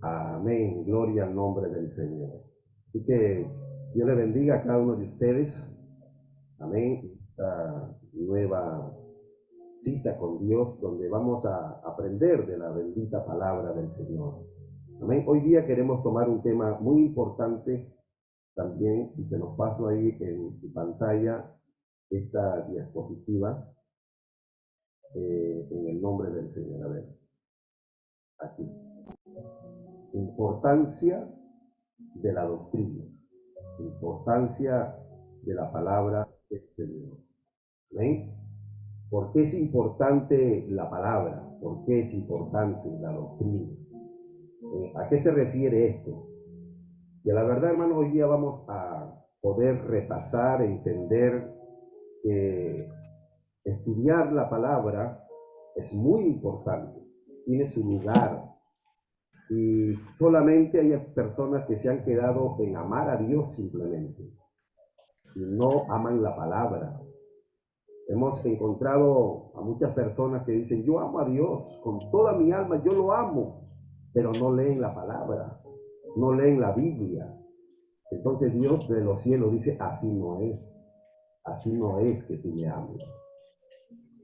Amén. Gloria al nombre del Señor. Así que Dios le bendiga a cada uno de ustedes. Amén. Esta nueva cita con Dios donde vamos a aprender de la bendita palabra del Señor. Amén. Hoy día queremos tomar un tema muy importante también, y se nos pasó ahí en su pantalla esta diapositiva en el nombre del Señor. A ver, aquí. Importancia de la doctrina, importancia de la palabra del Señor. ¿Amén? ¿Por qué es importante la palabra? ¿Por qué es importante la doctrina? ¿A qué se refiere esto? Y a la verdad, hermanos, hoy día vamos a poder repasar, entender que estudiar la palabra es muy importante, tiene su lugar. Y solamente hay personas que se han quedado en amar a Dios simplemente y no aman la palabra. Hemos encontrado a muchas personas que dicen, yo amo a Dios con toda mi alma, yo lo amo, pero no leen la palabra, no leen la Biblia. Entonces Dios de los cielos dice, así no es que tú me ames.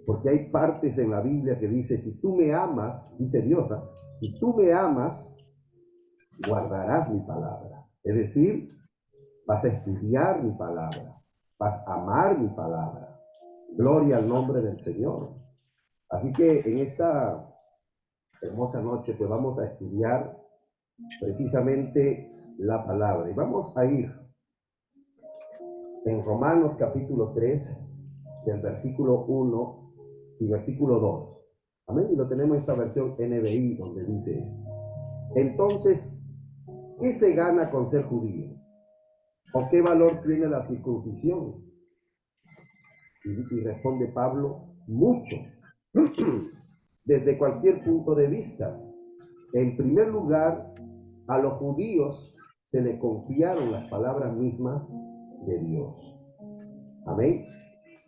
Porque hay partes en la Biblia que dice, si tú me amas, dice Dios, si tú me amas, guardarás mi palabra. Es decir, vas a estudiar mi palabra, vas a amar mi palabra. Gloria al nombre del Señor. Así que en esta hermosa noche pues vamos a estudiar precisamente la palabra. Y vamos a ir en Romanos capítulo 3, del versículo 1 y versículo 2. Amén. Y lo tenemos en esta versión NBI donde dice, entonces, ¿qué se gana con ser judío? ¿O qué valor tiene la circuncisión? Y responde Pablo, mucho, desde cualquier punto de vista. En primer lugar, a los judíos se les confiaron las palabras mismas de Dios. Amén.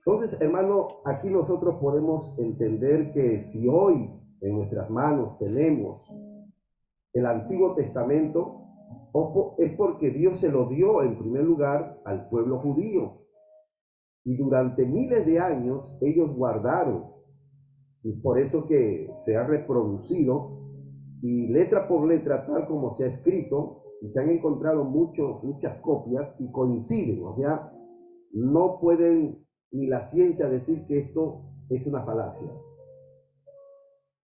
Entonces, hermano, aquí nosotros podemos entender que si hoy en nuestras manos tenemos el Antiguo Testamento, es porque Dios se lo dio en primer lugar al pueblo judío. Y durante miles de años ellos guardaron, y por eso que se ha reproducido, y letra por letra, tal como se ha escrito, y se han encontrado muchas copias, y coinciden, o sea, no pueden ni la ciencia decir que esto es una falacia.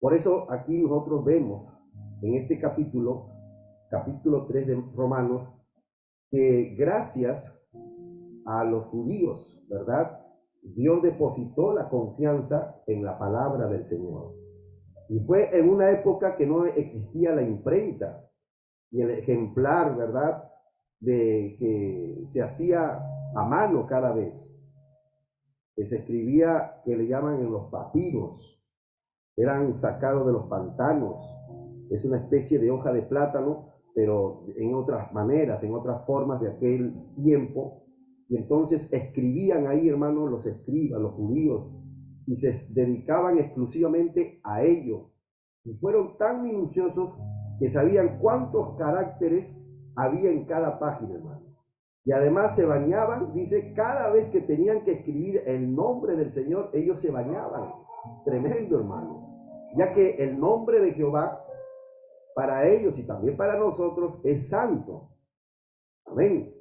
Por eso aquí nosotros vemos en este capítulo 3 de Romanos, que gracias a los judíos, ¿verdad? Dios depositó la confianza en la palabra del Señor. Y fue en una época que no existía la imprenta y el ejemplar, ¿verdad? De que se hacía a mano cada vez. Que se escribía, que le llaman en los papiros. Eran sacados de los pantanos. Es una especie de hoja de plátano, pero en otras maneras, en otras formas de aquel tiempo. Y entonces escribían ahí, hermanos, los escribas, los judíos, y se dedicaban exclusivamente a ello. Y fueron tan minuciosos que sabían cuántos caracteres había en cada página, hermano. Y además se bañaban, dice, cada vez que tenían que escribir el nombre del Señor, ellos se bañaban. Tremendo, hermano. Ya que el nombre de Jehová, para ellos y también para nosotros, es santo. Amén.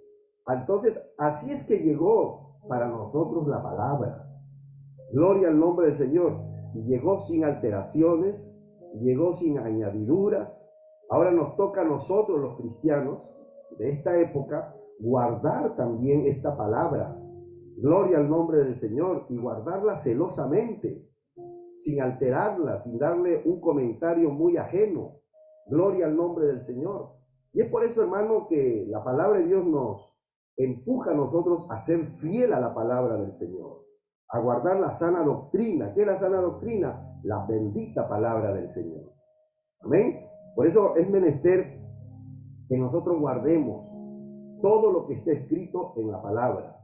Entonces, así es que llegó para nosotros la palabra. Gloria al nombre del Señor. Y llegó sin alteraciones, llegó sin añadiduras. Ahora nos toca a nosotros los cristianos de esta época guardar también esta palabra. Gloria al nombre del Señor y guardarla celosamente, sin alterarla, sin darle un comentario muy ajeno. Gloria al nombre del Señor. Y es por eso, hermano, que la palabra de Dios nos empuja a nosotros a ser fiel a la palabra del Señor, a guardar la sana doctrina. ¿Qué es la sana doctrina? La bendita palabra del Señor. Amén. Por eso es menester que nosotros guardemos todo lo que está escrito en la palabra,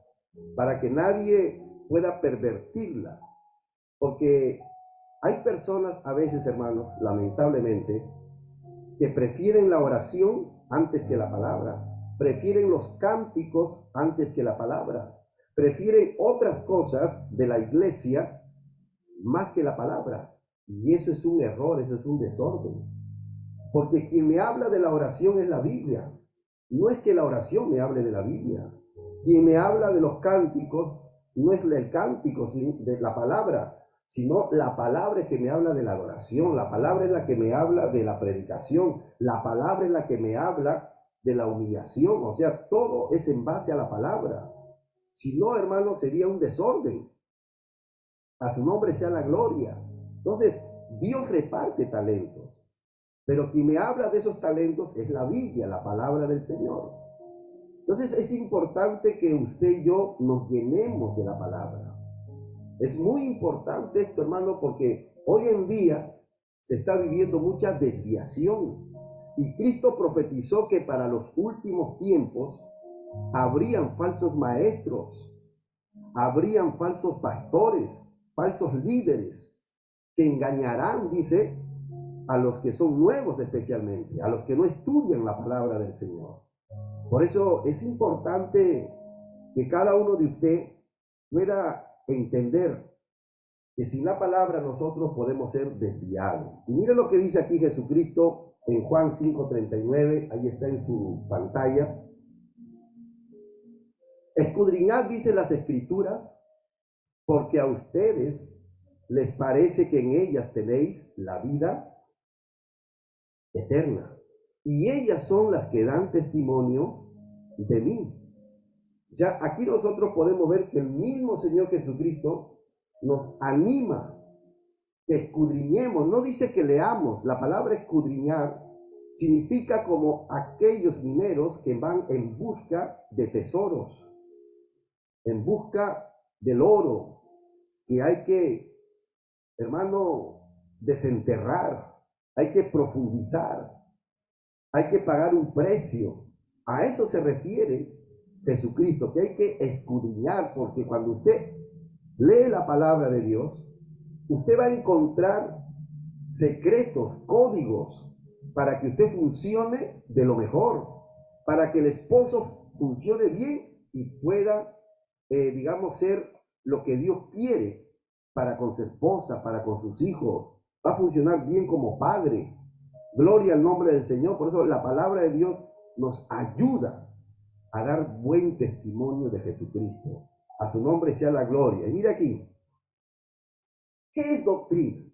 para que nadie pueda pervertirla. Porque hay personas a veces, hermanos, lamentablemente, que prefieren la oración antes que la palabra, prefieren los cánticos antes que la palabra, prefieren otras cosas de la iglesia más que la palabra. Y eso es un error, eso es un desorden. Porque quien me habla de la oración es la Biblia. No es que la oración me hable de la Biblia. Quien me habla de los cánticos no es el cántico de la palabra, sino la palabra es que me habla de la adoración, la palabra es la que me habla de la predicación, la palabra es la que me habla de la humillación. O sea, todo es en base a la palabra. Si no, hermano, sería un desorden. A su nombre sea la gloria. Entonces, Dios reparte talentos. Pero quien me habla de esos talentos es la Biblia, la palabra del Señor. Entonces es importante que usted y yo nos llenemos de la palabra. Es muy importante esto, hermano, porque hoy en día se está viviendo mucha desviación. Y Cristo profetizó que para los últimos tiempos habrían falsos maestros, habrían falsos pastores, falsos líderes, que engañarán, dice, a los que son nuevos especialmente, a los que no estudian la palabra del Señor. Por eso es importante que cada uno de usted pueda entender que sin la palabra nosotros podemos ser desviados. Y mire lo que dice aquí Jesucristo en Juan 5:39, ahí está en su pantalla. Escudriñad, dice las Escrituras, porque a ustedes les parece que en ellas tenéis la vida eterna, y ellas son las que dan testimonio de mí. O sea, aquí nosotros podemos ver que el mismo Señor Jesucristo nos anima que escudriñemos, no dice que leamos. La palabra escudriñar significa como aquellos mineros que van en busca de tesoros, en busca del oro, que hay que, hermano, desenterrar, hay que profundizar, hay que pagar un precio. A eso se refiere Jesucristo, que hay que escudriñar, porque cuando usted lee la palabra de Dios, usted va a encontrar secretos, códigos, para que usted funcione de lo mejor, para que el esposo funcione bien y pueda, digamos, ser lo que Dios quiere para con su esposa, para con sus hijos. Va a funcionar bien como padre. Gloria al nombre del Señor. Por eso la palabra de Dios nos ayuda a dar buen testimonio de Jesucristo. A su nombre sea la gloria. Y mira aquí, ¿qué es doctrina?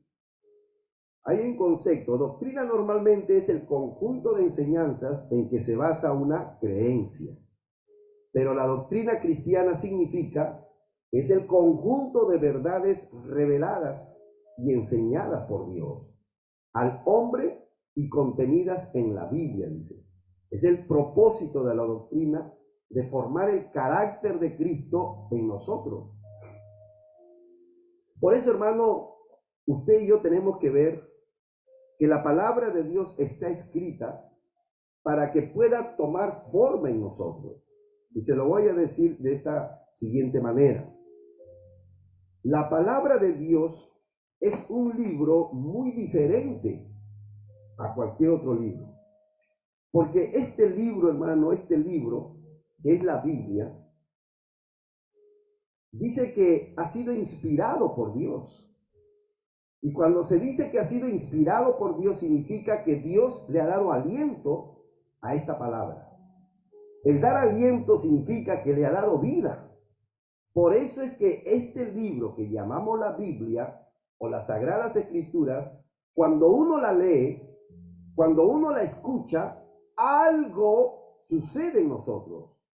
Hay un concepto. Doctrina normalmente es el conjunto de enseñanzas en que se basa una creencia. Pero la doctrina cristiana significa que es el conjunto de verdades reveladas y enseñadas por Dios al hombre y contenidas en la Biblia, dice. Es el propósito de la doctrina de formar el carácter de Cristo en nosotros. Por eso, hermano, usted y yo tenemos que ver que la palabra de Dios está escrita para que pueda tomar forma en nosotros. Y se lo voy a decir de esta siguiente manera. La palabra de Dios es un libro muy diferente a cualquier otro libro. Porque este libro, hermano, este libro, que es la Biblia, dice que ha sido inspirado por Dios. Y cuando se dice que ha sido inspirado por Dios, significa que Dios le ha dado aliento a esta palabra. El dar aliento significa que le ha dado vida. Por eso es que este libro que llamamos la Biblia o las Sagradas Escrituras, cuando uno la lee, cuando uno la escucha, algo sucede en nosotros.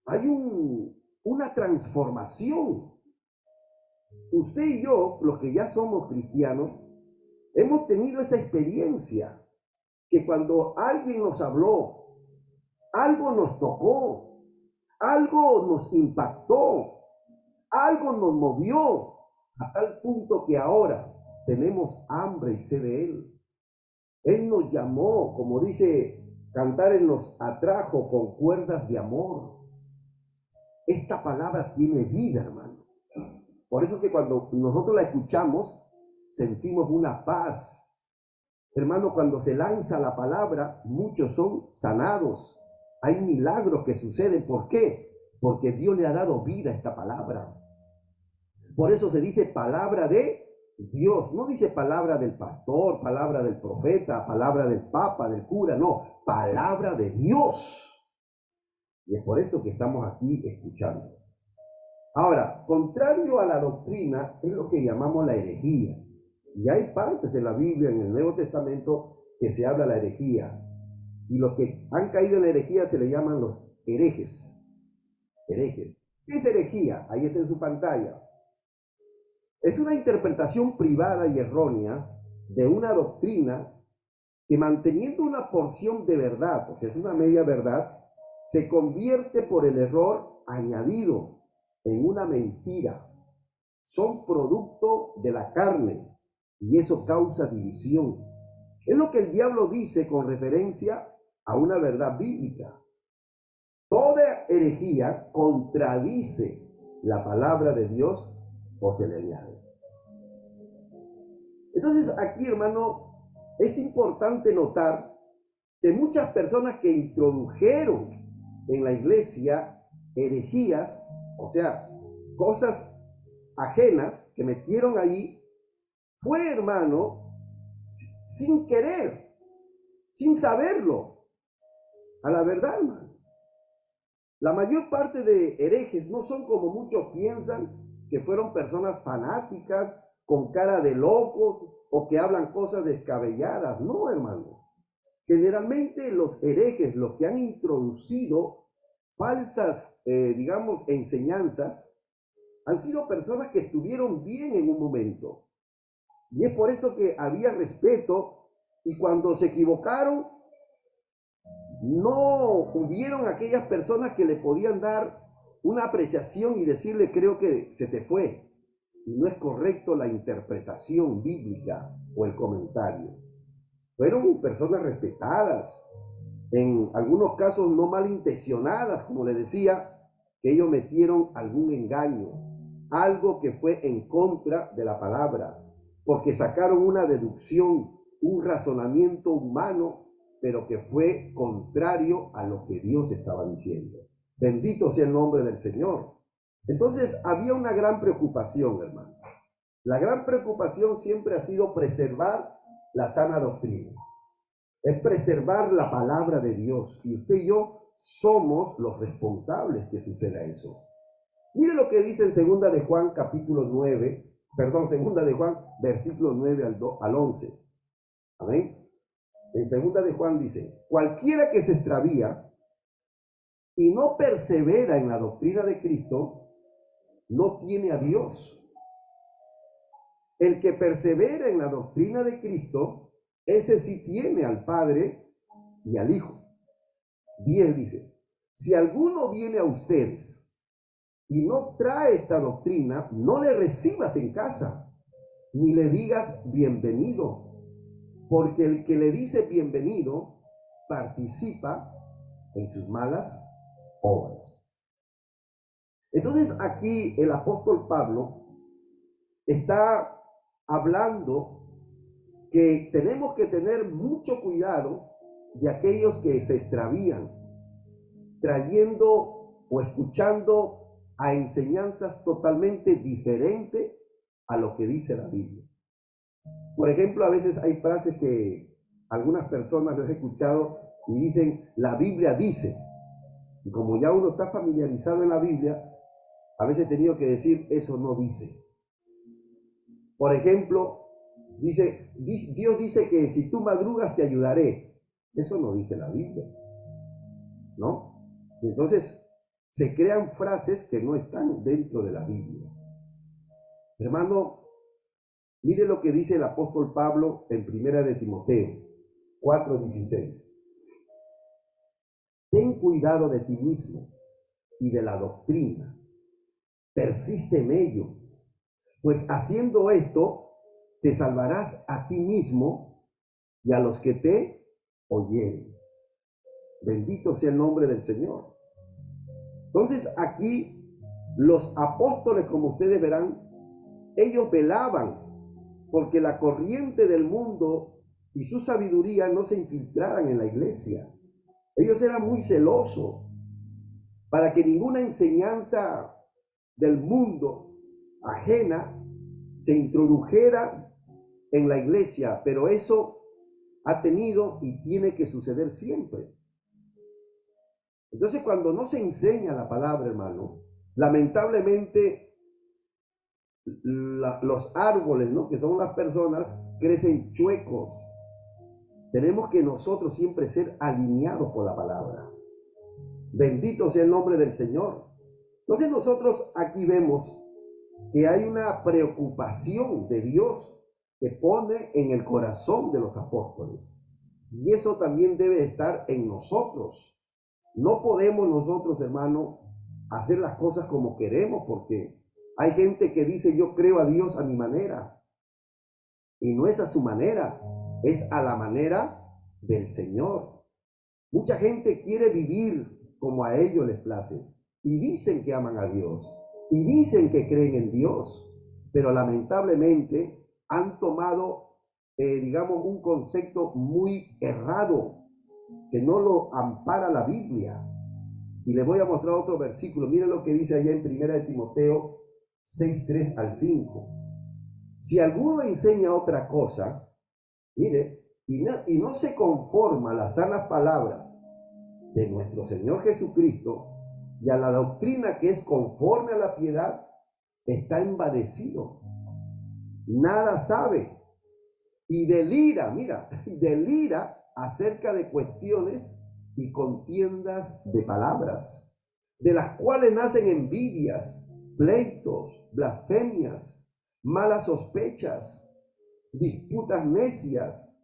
Hay una transformación. Usted y yo, los que ya somos cristianos, hemos tenido esa experiencia que cuando alguien nos habló, algo nos tocó, algo nos impactó, algo nos movió, a tal punto que ahora tenemos hambre y sed de Él. Él nos llamó, como dice Cantares, nos atrajo con cuerdas de amor. Esta palabra tiene vida, hermano. Por eso que cuando nosotros la escuchamos, sentimos una paz, Hermano, cuando se lanza la palabra, muchos son sanados. Hay milagros que suceden. ¿Por qué? Porque Dios le ha dado vida a esta palabra. Por eso se dice palabra de Dios. No dice palabra del pastor, palabra del profeta, palabra del papa, del cura. No, palabra de Dios. Y es por eso que estamos aquí escuchando. Ahora, contrario a la doctrina, es lo que llamamos la herejía. Y hay partes en la Biblia, en el Nuevo Testamento, que se habla de la herejía. Y los que han caído en la herejía se le llaman los herejes. Herejes. ¿Qué es herejía? Ahí está en su pantalla. Es una interpretación privada y errónea de una doctrina que, manteniendo una porción de verdad, o sea, es una media verdad, se convierte por el error añadido en una mentira. Son producto de la carne y eso causa división. Es lo que el diablo dice con referencia a una verdad bíblica. Toda herejía contradice la palabra de Dios o se le añade. Entonces aquí, hermano, es importante notar que muchas personas que introdujeron en la iglesia herejías, o sea, cosas ajenas que metieron ahí, fue, hermano, sin querer, sin saberlo. A la verdad, hermano. La mayor parte de herejes no son como muchos piensan, que fueron personas fanáticas, con cara de locos, o que hablan cosas descabelladas. No, hermano. Generalmente los herejes, los que han introducido falsas, digamos, enseñanzas, han sido personas que estuvieron bien en un momento. Y es por eso que había respeto, y cuando se equivocaron, no hubieron aquellas personas que le podían dar una apreciación y decirle, creo que se te fue. Y no es correcto la interpretación bíblica o el comentario. Fueron personas respetadas, en algunos casos no malintencionadas, como le decía, que ellos metieron algún engaño, algo que fue en contra de la palabra, porque sacaron una deducción, un razonamiento humano, pero que fue contrario a lo que Dios estaba diciendo. Bendito sea el nombre del Señor. Entonces había una gran preocupación, hermano. La gran preocupación siempre ha sido preservar la sana doctrina. Es preservar la palabra de Dios. Y usted y yo somos los responsables que suceda eso. Mire lo que dice en 2 de Juan capítulo 9, perdón, 2 de Juan versículo 9 al 11. Amén. En 2 de Juan dice, cualquiera que se extravía y no persevera en la doctrina de Cristo, no tiene a Dios. El que persevera en la doctrina de Cristo, ese sí tiene al Padre y al Hijo. 10 dice, si alguno viene a ustedes y no trae esta doctrina, no le recibas en casa, ni le digas bienvenido, porque el que le dice bienvenido participa en sus malas obras. Entonces aquí el apóstol Pablo está hablando que tenemos que tener mucho cuidado de aquellos que se extravían, trayendo o escuchando a enseñanzas totalmente diferentes a lo que dice la Biblia. Por ejemplo, a veces hay frases que algunas personas los he escuchado y dicen, la Biblia dice. Y como ya uno está familiarizado en la Biblia, a veces he tenido que decir, eso no dice. Por ejemplo, Dios dice que si tú madrugas te ayudaré. Eso no dice la Biblia, ¿no? Y entonces se crean frases que no están dentro de la Biblia. Hermano, mire lo que dice el apóstol Pablo en 1 de Timoteo 4:16. Ten cuidado de ti mismo y de la doctrina. Persiste en ello, pues haciendo esto te salvarás a ti mismo y a los que te oyeren. Bendito sea el nombre del Señor. Entonces aquí los apóstoles, como ustedes verán, ellos velaban porque la corriente del mundo y su sabiduría no se infiltraran en la iglesia. Ellos eran muy celosos para que ninguna enseñanza del mundo ajena se introdujera en la iglesia, pero eso ha tenido y tiene que suceder siempre. Entonces, cuando no se enseña la palabra, hermano, lamentablemente los árboles, ¿no?, que son las personas, crecen chuecos. Tenemos que nosotros siempre ser alineados por la palabra. Bendito sea el nombre del Señor. Entonces nosotros aquí vemos que hay una preocupación de Dios que pone en el corazón de los apóstoles. Y eso también debe estar en nosotros. No podemos nosotros, hermano, hacer las cosas como queremos, porque hay gente que dice: yo creo a Dios a mi manera. Y no es a su manera, es a la manera del Señor. Mucha gente quiere vivir como a ellos les place. Y dicen que aman a Dios. Y dicen que creen en Dios. Pero lamentablemente han tomado, digamos, un concepto muy errado, que no lo ampara la Biblia. Y les voy a mostrar otro versículo. Miren lo que dice allá en 1 de Timoteo 6:3 al 5. Si alguno enseña otra cosa, mire, y no se conforma a las sanas palabras de nuestro Señor Jesucristo y a la doctrina que es conforme a la piedad, está envanecido, nada sabe y delira, mira, delira acerca de cuestiones y contiendas de palabras, de las cuales nacen envidias, pleitos, blasfemias, malas sospechas, disputas necias,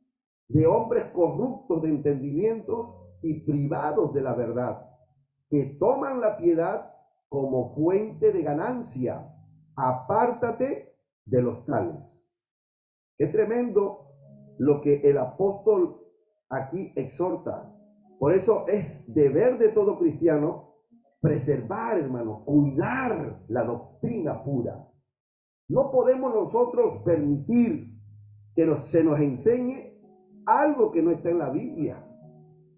de hombres corruptos de entendimientos y privados de la verdad, que toman la piedad como fuente de ganancia. Apártate de los tales. Qué tremendo lo que el apóstol aquí exhorta. Por eso es deber de todo cristiano preservar, hermano, cuidar la doctrina pura. No podemos nosotros permitir que se nos enseñe algo que no está en la Biblia.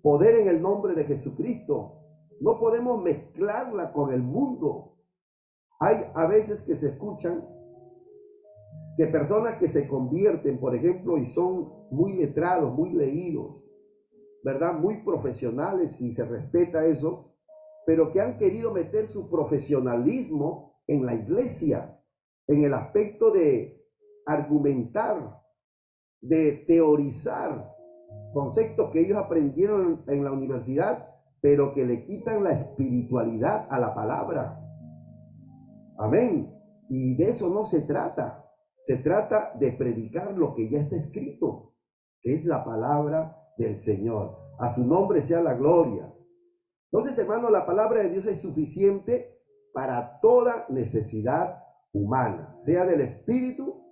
Poder en el nombre de Jesucristo. No podemos mezclarla con el mundo. Hay a veces que se escuchan que personas que se convierten, por ejemplo, y son muy letrados, muy leídos, ¿verdad?, muy profesionales, y se respeta eso, pero que han querido meter su profesionalismo en la iglesia, en el aspecto de argumentar, de teorizar conceptos que ellos aprendieron en la universidad, pero que le quitan la espiritualidad a la palabra. Amén. Y de eso no se trata. Se trata de predicar lo que ya está escrito, que es la palabra del Señor. A su nombre sea la gloria. Entonces, hermano, la palabra de Dios es suficiente para toda necesidad humana, sea del espíritu,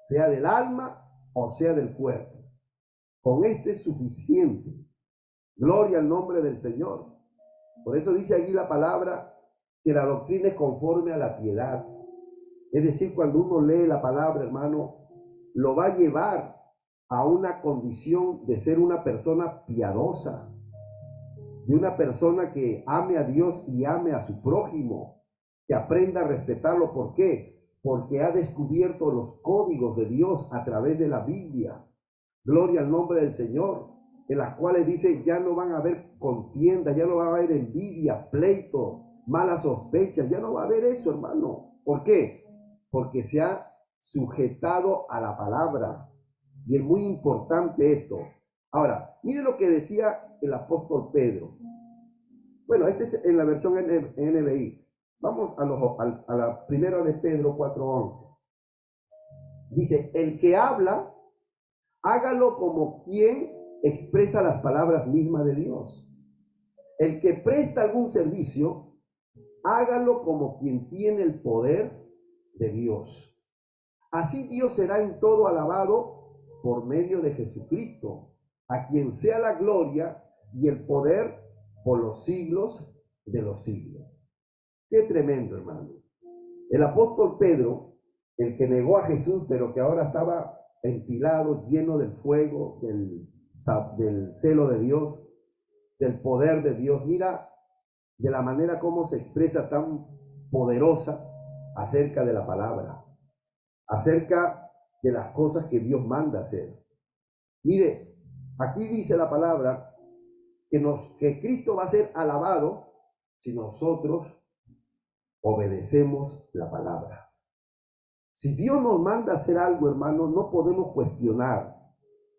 sea del alma o sea del cuerpo. Con este es suficiente. Gloria al nombre del Señor. Por eso dice aquí la palabra que la doctrina es conforme a la piedad. Es decir, cuando uno lee la palabra, hermano, lo va a llevar a una condición de ser una persona piadosa, de una persona que ame a Dios y ame a su prójimo, que aprenda a respetarlo. ¿Por qué? Porque ha descubierto los códigos de Dios a través de la Biblia. Gloria al nombre del Señor, en las cuales dice: ya no van a haber contiendas, ya no va a haber envidia, pleito, malas sospechas, ya no va a haber eso, hermano. ¿Por qué? Porque se ha sujetado a la palabra. Y es muy importante esto. Ahora, mire lo que decía el apóstol Pedro. Bueno, este es en la versión NBI. Vamos a la primera de Pedro 4:11. Dice: el que habla, hágalo como quien expresa las palabras mismas de Dios. El que presta algún servicio, hágalo como quien tiene el poder de Dios. Así Dios será en todo alabado por medio de Jesucristo, a quien sea la gloria y el poder por los siglos de los siglos. Qué tremendo, hermano. El apóstol Pedro, el que negó a Jesús, pero que ahora estaba empilado, lleno del fuego, del celo de Dios, del poder de Dios. Mira de la manera como se expresa tan poderosa acerca de la palabra, acerca de las cosas que Dios manda hacer. Mire, aquí dice la palabra que Cristo va a ser alabado si nosotros obedecemos la palabra. Si Dios nos manda a hacer algo, hermano, no podemos cuestionar.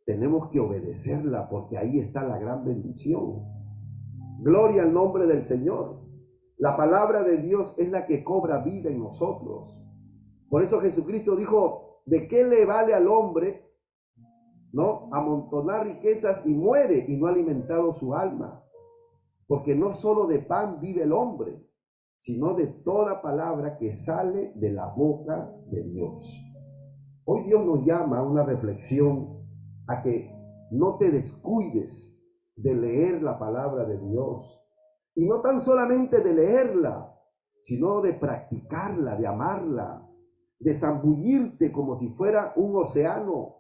Tenemos que obedecerla porque ahí está la gran bendición. Gloria al nombre del Señor. La palabra de Dios es la que cobra vida en nosotros. Por eso Jesucristo dijo, ¿de qué le vale al hombre, no, amontonar riquezas y muere y no ha alimentado su alma? Porque no solo de pan vive el hombre, sino de toda palabra que sale de la boca de Dios. Hoy Dios nos llama a una reflexión, a que no te descuides de leer la palabra de Dios. Y no tan solamente de leerla, sino de practicarla, de amarla, de zambullirte como si fuera un océano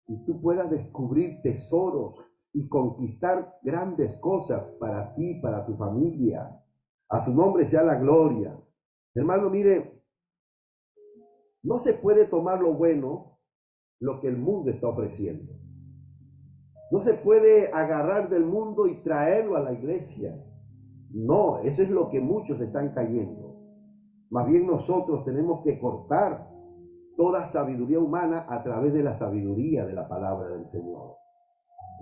y tú puedas descubrir tesoros y conquistar grandes cosas para ti, para tu familia. A su nombre sea la gloria. Hermano, mire, no se puede tomar lo bueno, lo que el mundo está ofreciendo. No se puede agarrar del mundo y traerlo a la iglesia. No, eso es lo que muchos están cayendo. Más bien nosotros tenemos que cortar toda sabiduría humana a través de la sabiduría de la palabra del Señor.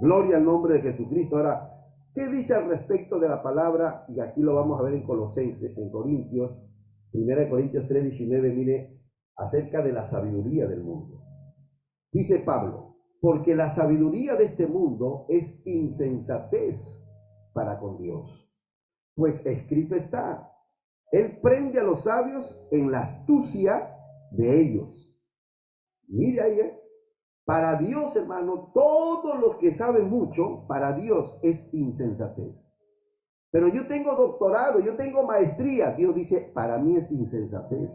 Gloria al nombre de Jesucristo. Ahora, ¿qué dice al respecto de la palabra? Y aquí lo vamos a ver en Colosenses, en Corintios, 1 Corintios 3:19, mire, acerca de la sabiduría del mundo. Dice Pablo, porque la sabiduría de este mundo es insensatez para con Dios. Pues escrito está, Él prende a los sabios en la astucia de ellos. Mira ahí, para Dios, hermano, todos los que saben mucho, para Dios es insensatez. Pero yo tengo doctorado, yo tengo maestría. Dios dice, para mí es insensatez.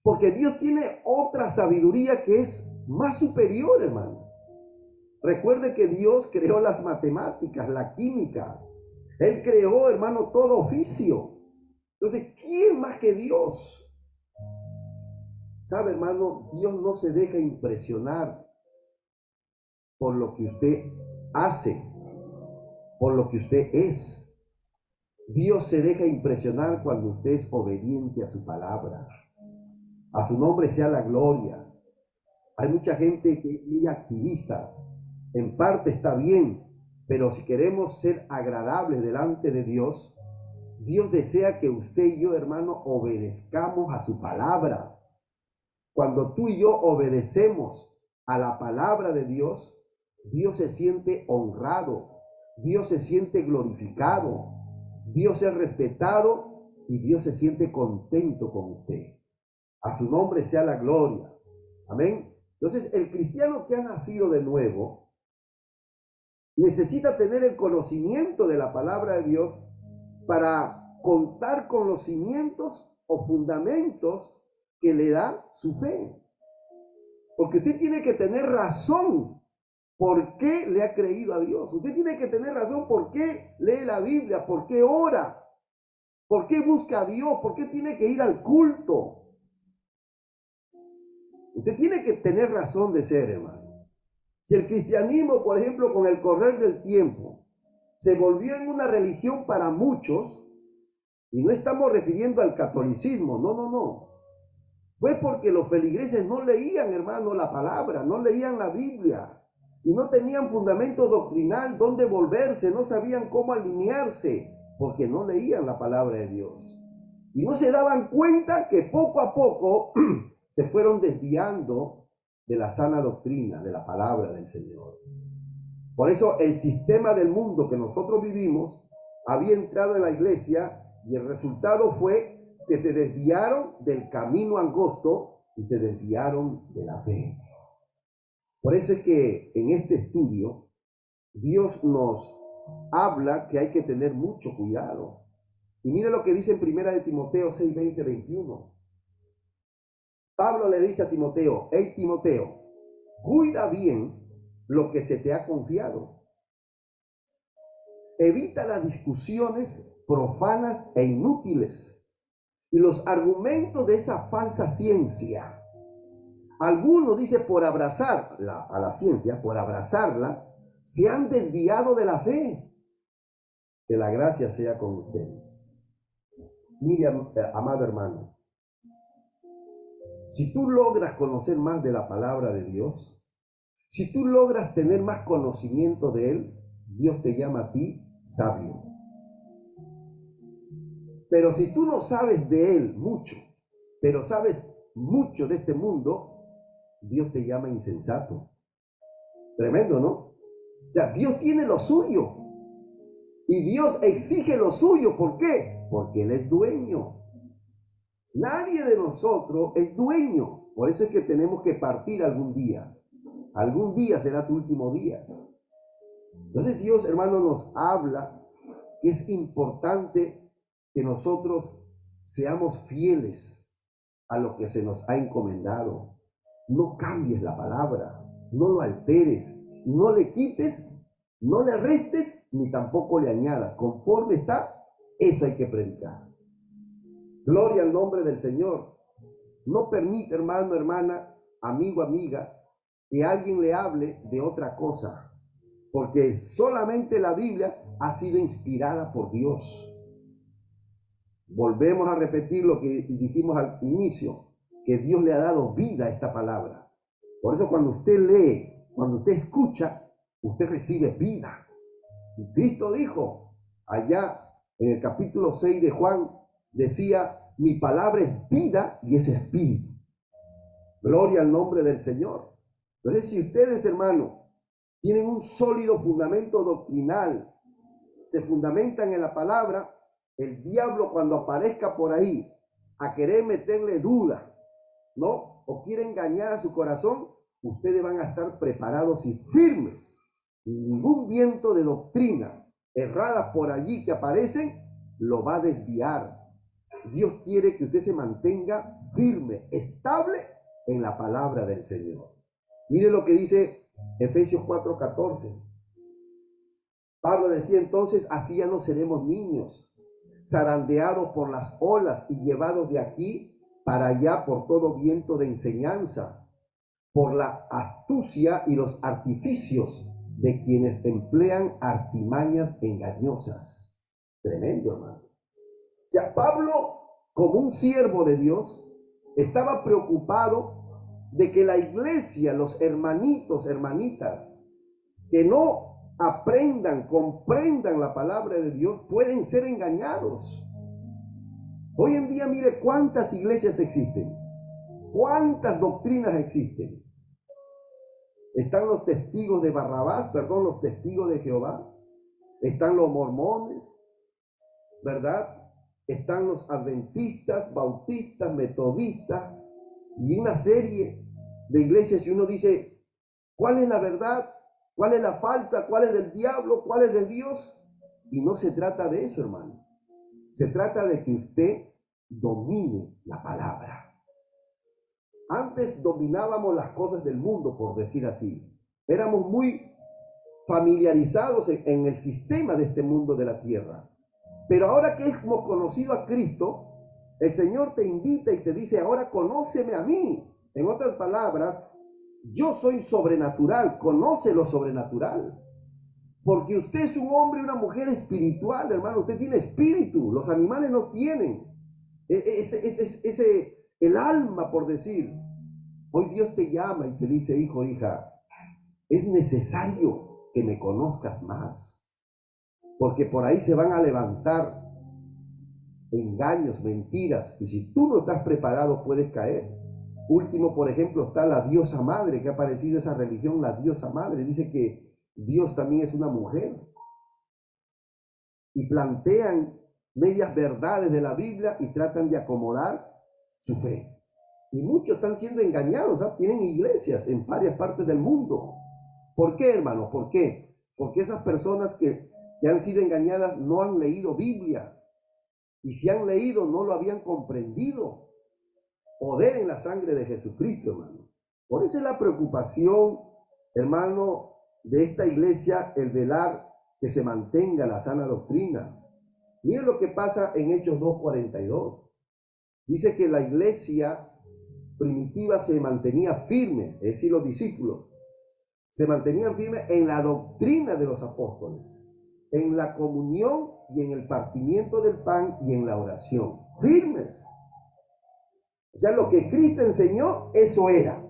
Porque Dios tiene otra sabiduría que es más superior, hermano. Recuerde que Dios creó las matemáticas, la química. Él creó, hermano, todo oficio. Entonces, ¿quién más que Dios? ¿Sabe, hermano? Dios no se deja impresionar por lo que usted hace, por lo que usted es. Dios se deja impresionar cuando usted es obediente a su palabra. A su nombre sea la gloria. Hay mucha gente que es muy activista. En parte está bien, pero si queremos ser agradables delante de Dios, Dios desea que usted y yo, hermano, obedezcamos a su palabra. Cuando tú y yo obedecemos a la palabra de Dios, Dios se siente honrado, Dios se siente glorificado, Dios es respetado y Dios se siente contento con usted. A su nombre sea la gloria. Amén. Entonces, el cristiano que ha nacido de nuevo necesita tener el conocimiento de la palabra de Dios para contar con los cimientos o fundamentos que le da su fe. Porque usted tiene que tener razón por qué le ha creído a Dios. Usted tiene que tener razón por qué lee la Biblia, por qué ora, por qué busca a Dios, por qué tiene que ir al culto. Usted tiene que tener razón de ser, hermano. Si el cristianismo, por ejemplo, con el correr del tiempo, se volvió en una religión para muchos, y no estamos refiriendo al catolicismo, no. Fue porque los feligreses no leían, hermano, la palabra, no leían la Biblia, y no tenían fundamento doctrinal donde volverse, no sabían cómo alinearse, porque no leían la palabra de Dios. Y no se daban cuenta que poco a poco se fueron desviando de la sana doctrina, de la palabra del Señor. Por eso el sistema del mundo que nosotros vivimos había entrado en la iglesia y el resultado fue que se desviaron del camino angosto y se desviaron de la fe. Por eso es que en este estudio Dios nos habla que hay que tener mucho cuidado. Y mire lo que dice en 1 Timoteo 6, 20, 21. Pablo le dice a Timoteo, hey Timoteo, cuida bien lo que se te ha confiado. Evita las discusiones profanas e inútiles y los argumentos de esa falsa ciencia. Algunos, dice, por abrazar a la ciencia, por abrazarla, se han desviado de la fe. Que la gracia sea con ustedes. Mire, amado hermano, si tú logras conocer más de la palabra de Dios, si tú logras tener más conocimiento de Él, Dios te llama a ti sabio. Pero si tú no sabes de Él mucho, pero sabes mucho de este mundo, Dios te llama insensato. Tremendo, ¿no? O sea, Dios tiene lo suyo y Dios exige lo suyo. ¿Por qué? Porque Él es dueño. Nadie de nosotros es dueño. Por eso es que tenemos que partir algún día. Algún día será tu último día. Entonces Dios, hermano, nos habla que es importante que nosotros seamos fieles a lo que se nos ha encomendado. No cambies la palabra, no lo alteres, no le quites, no le restes, ni tampoco le añadas. Conforme está, eso hay que predicar. Gloria al nombre del Señor. No permite, hermano, hermana, amigo, amiga, que alguien le hable de otra cosa, porque solamente la Biblia ha sido inspirada por Dios. Volvemos a repetir lo que dijimos al inicio, que Dios le ha dado vida a esta palabra. Por eso cuando usted lee, cuando usted escucha, usted recibe vida. Y Cristo dijo allá en el capítulo 6 de Juan, decía, mi palabra es vida y es espíritu. Gloria al nombre del Señor. Entonces, si ustedes, hermanos, tienen un sólido fundamento doctrinal, se fundamentan en la palabra, el diablo cuando aparezca por ahí a querer meterle duda, ¿no? O quiere engañar a su corazón, ustedes van a estar preparados y firmes. Y ningún viento de doctrina errada por allí que aparecen lo va a desviar. Dios quiere que usted se mantenga firme, estable en la palabra del Señor. Mire lo que dice Efesios 4:14. Pablo decía entonces, así ya no seremos niños, zarandeados por las olas y llevados de aquí para allá por todo viento de enseñanza, por la astucia y los artificios de quienes emplean artimañas engañosas. Tremendo, hermano. O sea, Pablo, como un siervo de Dios, estaba preocupado de que la iglesia, los hermanitos, hermanitas, que no aprendan, comprendan la palabra de Dios, pueden ser engañados. Hoy en día, mire cuántas iglesias existen, cuántas doctrinas existen. Están los testigos de Barrabás, perdón, los testigos de Jehová. Están los mormones, ¿verdad? Están los adventistas, bautistas, metodistas y una serie de iglesias. Y uno dice, ¿cuál es la verdad? ¿Cuál es la falsa? ¿Cuál es del diablo? ¿Cuál es de Dios? Y no se trata de eso, hermano. Se trata de que usted domine la palabra. Antes dominábamos las cosas del mundo, por decir así. Éramos muy familiarizados en el sistema de este mundo de la tierra. Pero ahora que hemos conocido a Cristo, el Señor te invita y te dice, ahora conóceme a mí. En otras palabras, yo soy sobrenatural, conoce lo sobrenatural. Porque usted es un hombre y una mujer espiritual, hermano. Usted tiene espíritu, los animales no tienen. El alma, por decir. Hoy Dios te llama y te dice, hijo, hija, es necesario que me conozcas más. Porque por ahí se van a levantar engaños, mentiras. Y si tú no estás preparado, puedes caer. Último, por ejemplo, está la diosa madre, que ha aparecido esa religión, la diosa madre. Dice que Dios también es una mujer. Y plantean medias verdades de la Biblia y tratan de acomodar su fe. Y muchos están siendo engañados, ¿sabes? Tienen iglesias en varias partes del mundo. ¿Por qué, hermano? ¿Por qué? Porque esas personas que han sido engañadas no han leído Biblia. Y si han leído, no lo habían comprendido. poder en la sangre de Jesucristo, hermano. Por eso es la preocupación, hermano, de esta iglesia, el velar que se mantenga la sana doctrina. Miren lo que pasa en Hechos 2:42. Dice que la iglesia primitiva se mantenía firme, es decir, los discípulos se mantenían firmes en la doctrina de los apóstoles, en la comunión y en el partimiento del pan y en la oración. Firmes. O sea, lo que Cristo enseñó, eso era.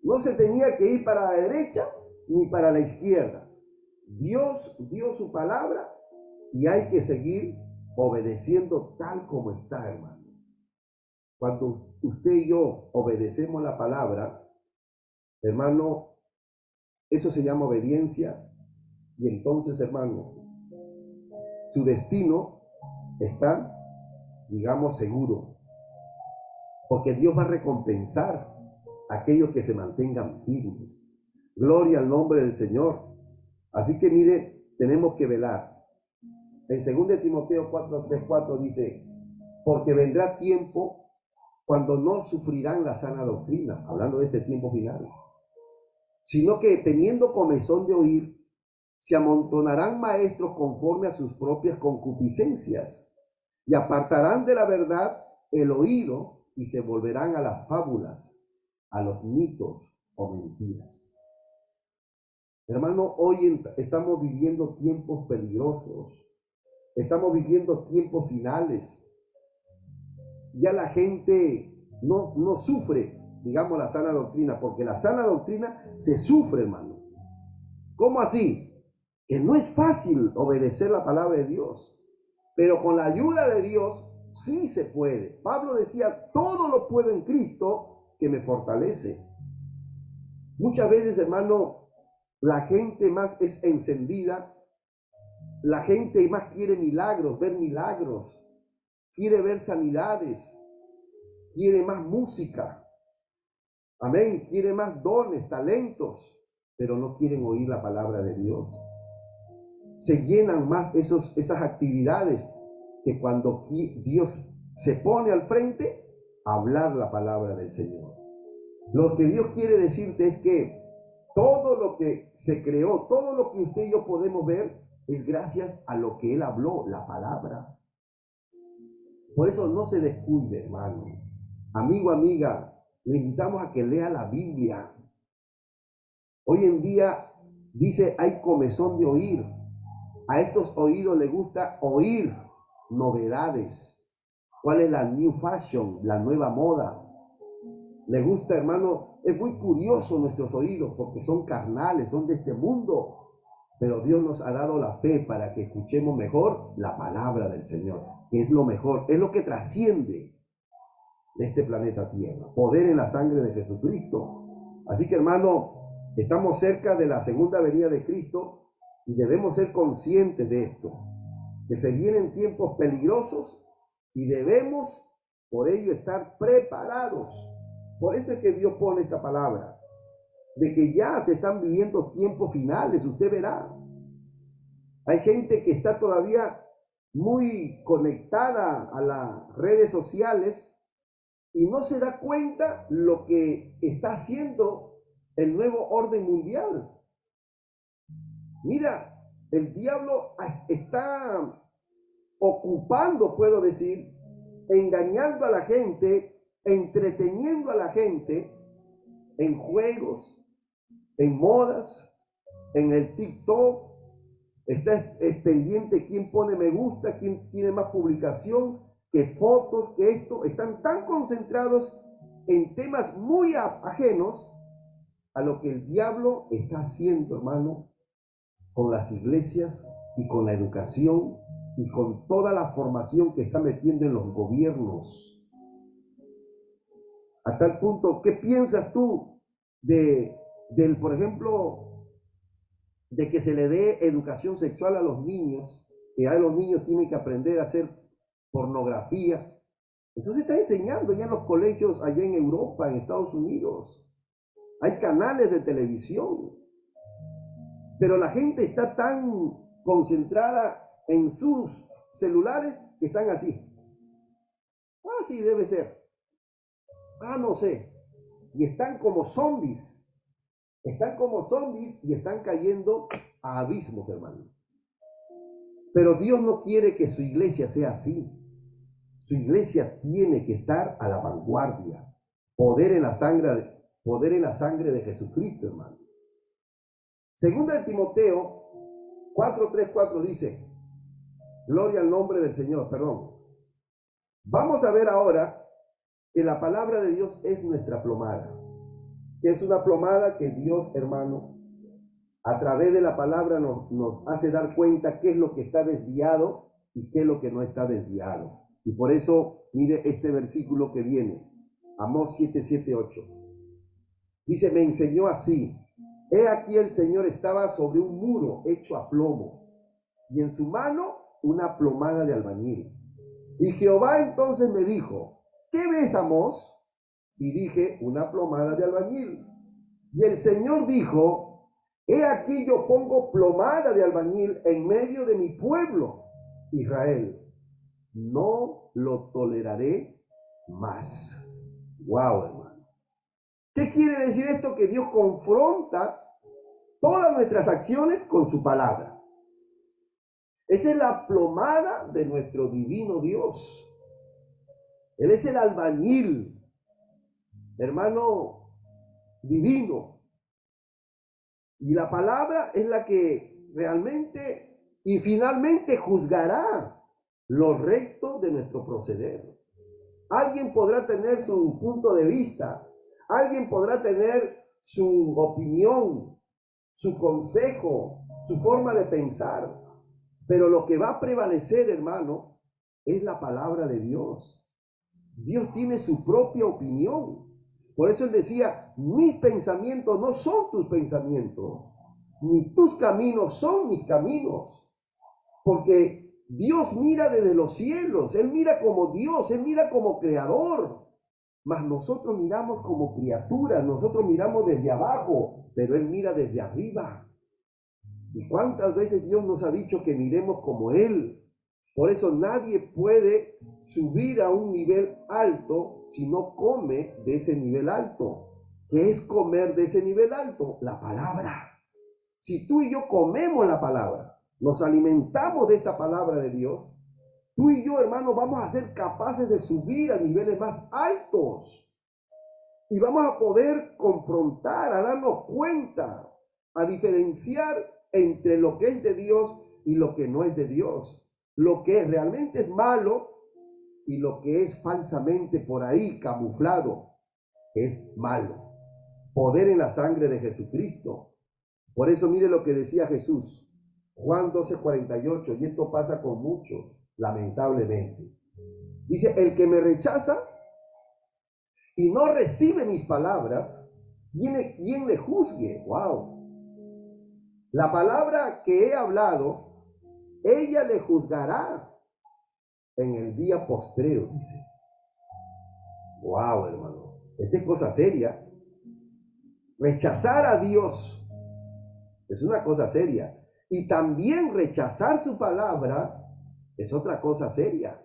No se tenía que ir para la derecha ni para la izquierda. Dios dio su palabra y hay que seguir obedeciendo tal como está, hermano. Cuando usted y yo obedecemos la palabra, hermano, eso se llama obediencia. Y entonces, hermano, su destino está, digamos, seguro. Porque Dios va a recompensar a aquellos que se mantengan firmes. Gloria al nombre del Señor. Así que mire, tenemos que velar. En 2 Timoteo 4:3-4 dice, porque vendrá tiempo cuando no sufrirán la sana doctrina, hablando de este tiempo final, sino que teniendo comezón de oír, se amontonarán maestros conforme a sus propias concupiscencias y apartarán de la verdad el oído y se volverán a las fábulas, a los mitos o mentiras. Hermano, hoy estamos viviendo tiempos peligrosos, estamos viviendo tiempos finales. Ya la gente no sufre, digamos, la sana doctrina, porque la sana doctrina se sufre, hermano. ¿Cómo así? Que no es fácil obedecer la palabra de Dios, pero con la ayuda de Dios sí se puede. Pablo decía, todo lo puedo en Cristo que me fortalece. Muchas veces, hermano, la gente más es encendida, la gente más quiere milagros, ver milagros, quiere ver sanidades, quiere más música, amén, quiere más dones, talentos, pero no quieren oír la palabra de Dios. Se llenan más esas actividades que cuando Dios se pone al frente a hablar la palabra del Señor. Lo que Dios quiere decirte es que todo lo que se creó, todo lo que usted y yo podemos ver, es gracias a lo que Él habló, la palabra. Por eso no se descuide, hermano. Amigo, amiga, le invitamos a que lea la Biblia. Hoy en día dice, hay comezón de oír. A estos oídos les gusta oír novedades. ¿Cuál es la new fashion, la nueva moda? Le gusta, hermano, es muy curioso nuestros oídos porque son carnales, son de este mundo. Pero Dios nos ha dado la fe para que escuchemos mejor la palabra del Señor, que es lo mejor, es lo que trasciende de este planeta Tierra. Poder en la sangre de Jesucristo. Así que, hermano, estamos cerca de la segunda venida de Cristo y debemos ser conscientes de esto, que se vienen tiempos peligrosos y debemos por ello estar preparados. Por eso es que Dios pone esta palabra, de que ya se están viviendo tiempos finales. Usted verá, hay gente que está todavía muy conectada a las redes sociales y no se da cuenta lo que está haciendo el nuevo orden mundial. Mira, el diablo está ocupando, puedo decir, engañando a la gente, entreteniendo a la gente en juegos, en modas, en el TikTok. Está pendiente quién pone me gusta, quién tiene más publicación, que fotos, que esto. Están tan concentrados en temas muy ajenos a lo que el diablo está haciendo, hermano, con las iglesias y con la educación y con toda la formación que está metiendo en los gobiernos. A tal punto, ¿qué piensas tú por ejemplo, de que se le dé educación sexual a los niños, que ya los niños tienen que aprender a hacer pornografía? Eso se está enseñando ya en los colegios allá en Europa, en Estados Unidos. Hay canales de televisión. Pero la gente está tan concentrada en sus celulares que están así. Así debe ser. No sé. Y están como zombies. Están como zombies y están cayendo a abismos, hermano. Pero Dios no quiere que su iglesia sea así. Su iglesia tiene que estar a la vanguardia. Poder en la sangre de Jesucristo, hermano. Segunda de Timoteo 4:3-4 dice, gloria al nombre del Señor, perdón. Vamos a ver ahora que la palabra de Dios es nuestra plomada. Que es una plomada que Dios, hermano, a través de la palabra nos hace dar cuenta qué es lo que está desviado y qué es lo que no está desviado. Y por eso, mire este versículo que viene, Amós 7:7-8. Dice, me enseñó así, he aquí el Señor estaba sobre un muro hecho a plomo, y en su mano una plomada de albañil. Y Jehová entonces me dijo, ¿qué ves, Amós? Y dije, una plomada de albañil. Y el Señor dijo, he aquí yo pongo plomada de albañil en medio de mi pueblo, Israel. No lo toleraré más. Wow, hermano. ¿Qué quiere decir esto? Que Dios confronta todas nuestras acciones con su palabra. Esa es la plomada de nuestro divino Dios. Él es el albañil, hermano divino. Y la palabra es la que realmente y finalmente juzgará lo recto de nuestro proceder. Alguien podrá tener su punto de vista, alguien podrá tener su opinión, su consejo, su forma de pensar, pero lo que va a prevalecer, hermano, es la palabra de Dios. Dios tiene su propia opinión. Por eso él decía, mis pensamientos no son tus pensamientos, ni tus caminos son mis caminos. Porque Dios mira desde los cielos, Él mira como Dios, Él mira como creador. Mas nosotros miramos como criaturas, nosotros miramos desde abajo, pero Él mira desde arriba. ¿Y cuántas veces Dios nos ha dicho que miremos como Él? Por eso nadie puede subir a un nivel alto si no come de ese nivel alto. ¿Qué es comer de ese nivel alto? La palabra. Si tú y yo comemos la palabra, nos alimentamos de esta palabra de Dios, tú y yo, hermano, vamos a ser capaces de subir a niveles más altos. Y vamos a poder confrontar, a darnos cuenta, a diferenciar entre lo que es de Dios y lo que no es de Dios. Lo que realmente es malo y lo que es falsamente por ahí camuflado es malo. Poder en la sangre de Jesucristo. Por eso mire lo que decía Jesús, Juan 12:48, y esto pasa con muchos, lamentablemente. Dice, el que me rechaza y no recibe mis palabras, tiene quien le juzgue. Wow. La palabra que he hablado, ella le juzgará en el día postrero, dice. Wow, hermano. Esta es cosa seria. Rechazar a Dios es una cosa seria. Y también rechazar su palabra es otra cosa seria.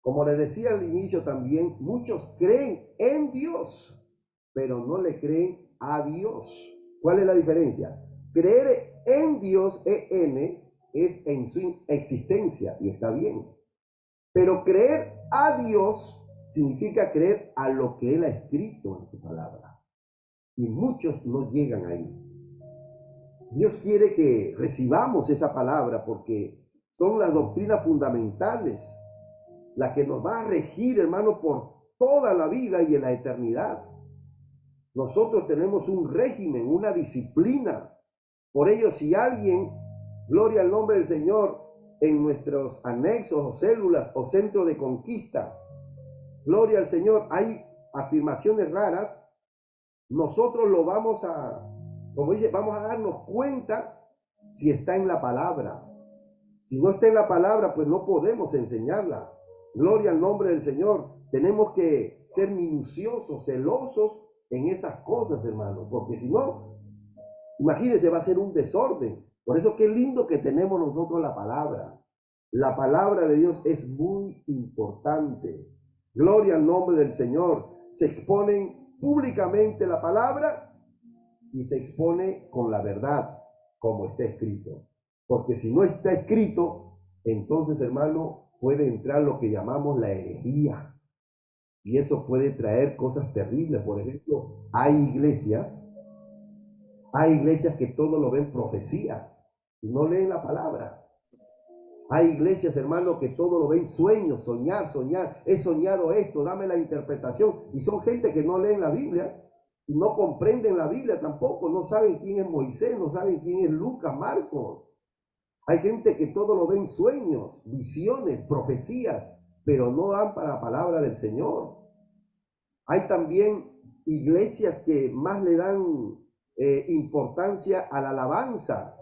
Como les decía al inicio también, muchos creen en Dios, pero no le creen a Dios. ¿Cuál es la diferencia? Creer en Dios, es en su existencia y está bien. Pero creer a Dios significa creer a lo que Él ha escrito en su palabra. Y muchos no llegan ahí. Dios quiere que recibamos esa palabra porque son las doctrinas fundamentales, las que nos va a regir, hermano, por toda la vida y en la eternidad. Nosotros tenemos un régimen, una disciplina. Por ello, si alguien, gloria al nombre del Señor, en nuestros anexos o células o centro de conquista, gloria al Señor, hay afirmaciones raras, nosotros lo vamos a, como dice, vamos a darnos cuenta si está en la palabra. Si no está en la palabra, pues no podemos enseñarla. Gloria al nombre del Señor. Tenemos que ser minuciosos, celosos en esas cosas, hermano, porque si no, imagínense, va a ser un desorden. Por eso qué lindo que tenemos nosotros la palabra. La palabra de Dios es muy importante. Gloria al nombre del Señor. Se exponen públicamente la palabra y se expone con la verdad, como está escrito. Porque si no está escrito, entonces, hermano, puede entrar lo que llamamos la herejía. Y eso puede traer cosas terribles. Por ejemplo, hay iglesias que todo lo ven profecía y no leen la palabra. Hay iglesias, hermano, que todo lo ven sueños, soñar. He soñado esto, dame la interpretación. Y son gente que no leen la Biblia y no comprenden la Biblia tampoco. No saben quién es Moisés, no saben quién es Lucas, Marcos. Hay gente que todo lo ven sueños, visiones, profecías, pero no dan para la palabra del Señor. Hay también iglesias que más le dan importancia a la alabanza.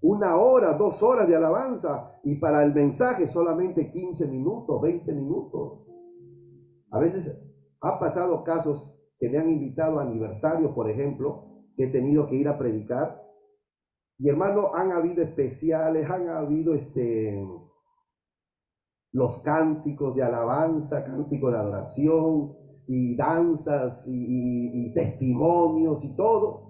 1 hora, 2 horas de alabanza y para el mensaje solamente 15 minutos, 20 minutos. A veces ha pasado casos que me han invitado a aniversarios, por ejemplo, que he tenido que ir a predicar. Y hermano, han habido especiales, han habido los cánticos de alabanza, cánticos de adoración y danzas y testimonios y todo.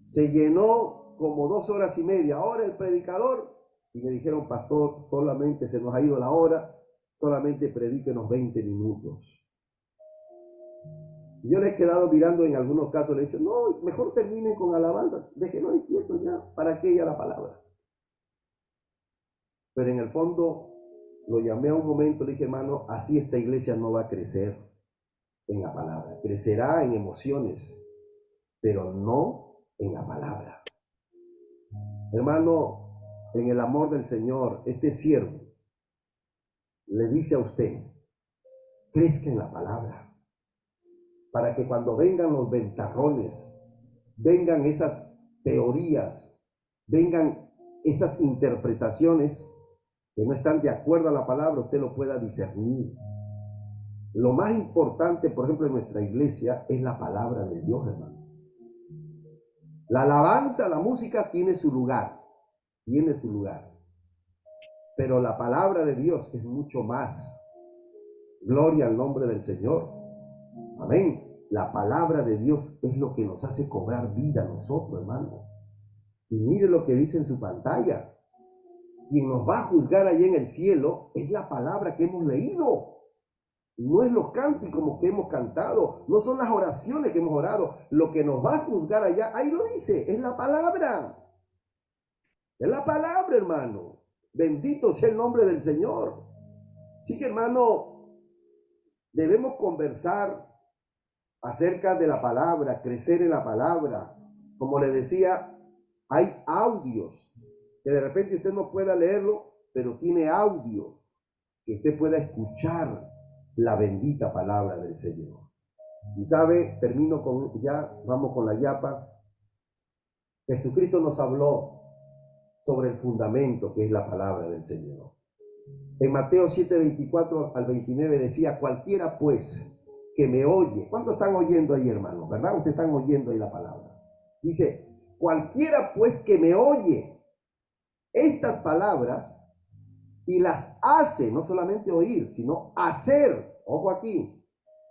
Se llenó como 2 horas y media. Ahora el predicador, y me dijeron, pastor, solamente se nos ha ido la hora, solamente predíquenos 20 minutos. Yo le he quedado mirando en algunos casos, le he dicho, no, mejor terminen con alabanza, déjenos inquietos ya, ¿para qué ya la palabra? Pero en el fondo lo llamé a un momento, le dije, hermano, así esta iglesia no va a crecer en la palabra, crecerá en emociones, pero no en la palabra. Hermano, en el amor del Señor, este siervo le dice a usted, crezca en la palabra, para que cuando vengan los ventarrones, vengan esas teorías, vengan esas interpretaciones que no están de acuerdo a la palabra, usted lo pueda discernir. Lo más importante, por ejemplo, en nuestra iglesia es la palabra de Dios, hermano. La alabanza, la música tiene su lugar, pero la palabra de Dios es mucho más. Gloria al nombre del Señor. Amén. La palabra de Dios es lo que nos hace cobrar vida a nosotros, hermano. Y mire lo que dice en su pantalla. Quien nos va a juzgar allá en el cielo es la palabra que hemos leído. No es los cánticos que hemos cantado, no son las oraciones que hemos orado. Lo que nos va a juzgar allá, ahí lo dice, es la palabra. Es la palabra, hermano. Bendito sea el nombre del Señor. Así que, hermano, debemos conversar acerca de la palabra, crecer en la palabra. Como le decía, hay audios que de repente usted no pueda leerlo, pero tiene audios que usted pueda escuchar la bendita palabra del Señor. Y sabe, termino con, ya vamos con la yapa. Jesucristo nos habló sobre el fundamento que es la palabra del Señor. En Mateo 7:24 al 29 decía, cualquiera pues que me oye. ¿Cuántos están oyendo ahí, hermano? ¿Verdad? Ustedes están oyendo ahí la palabra. Dice, cualquiera pues que me oye estas palabras y las hace, no solamente oír, sino hacer. Ojo aquí.